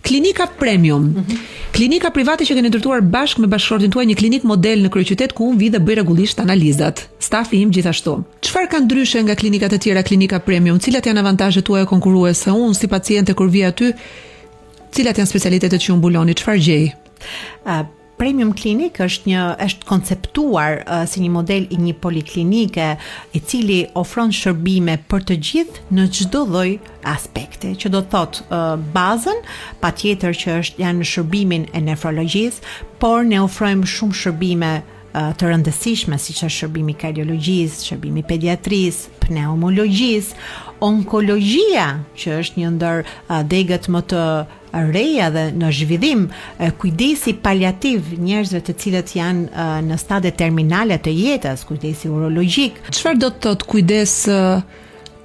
Klinika Premium. Klinika private që keni ndërtuar bashkë me bashkëshortin tuaj një klinik model në kryeqytet ku unë vi dhe bëj rregullisht analizat. Stafi im gjithashtu. Çfarë ka ndryshe nga klinikat e tjera Klinika Premium? Cilat janë avantazhet tuaja konkurruese? Unë si paciente kur vi aty, cilat janë specialitetet që ju mbuloni? Çfarë gjej? Premium Clinic është konceptuar si një model i një poliklinike i cili ofron shërbime për të gjithë në çdo lloj aspekti, që do të thotë bazën, patjetër që janë në shërbimin e nefrologjisë, por ne ofrojmë shumë shërbime të rëndësishme, siç është shërbimi kardiologjisë, shërbimi pediatrisë, pneumologjisë, onkologjia, që është një ndër degët më të reja dhe në zhvillim, kujdesi paliativ, njerëzve të cilët janë në stade terminale të jetës, kujdesi urologjik. Çfarë do të thotë kujdes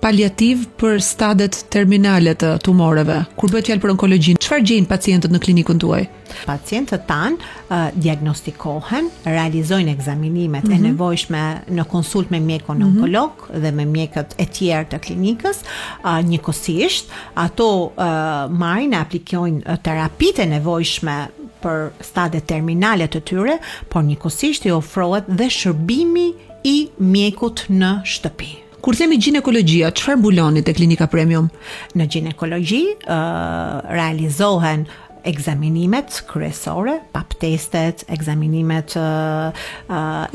paliativ për stadet terminale të tumoreve? Kur bëhet fjalë për onkologjinë, çfarë gjejnë pacientët në klinikën tuaj? Pacientët tanë diagnostikohen, realizojnë ekzaminimet e nevojshme në konsult me mjekun onkolog dhe me mjekët e tjerë të klinikës. Njëkohësisht, ato marrin e aplikojnë terapitë e nevojshme për stade terminale të tyre, por njëkohësisht i ofrohet dhe shërbimi i mjekut në shtëpi. Kur themi ginekologjia, çfarë mbuloni te Klinika Premium? Në ginekologji realizohen ekzaminimet kryesore, pap testet, ekzaminimet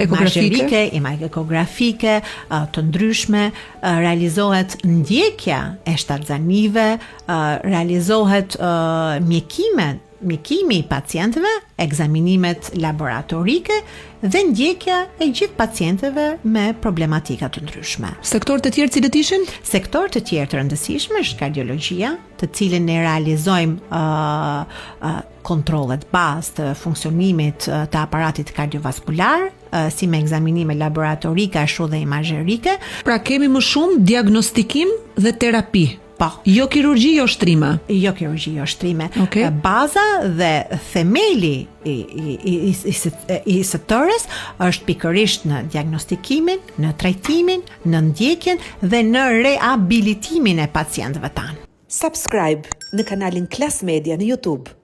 ekografike, ekografike të ndryshme, realizohet ndjekja e shtatzanive, realizohet mjekimi i pacientëve, ekzaminimet laboratorike dhe ndjekja e gjithë pacientëve me problematika të ndryshme. Sektorët e tjerë cilët ishin? Sektorët e tjerë të rëndësishme është kardiologjia, të cilën ne realizojmë kontrollet bazë të funksionimit të aparatit kardiovaskular, si me ekzaminime laboratorike ashtu dhe imazherike. Pra kemi më shumë diagnostikim dhe terapi. Po. Jo kirurgji, jo shtrime. Jo kirurgji, jo shtrime. Okay. Baza dhe themeli i së tërës është pikërisht në diagnostikimin, në trajtimin, në ndjekjen dhe në rehabilitimin e pacientëve tanë. Subscribe në kanalin Klas Media në YouTube.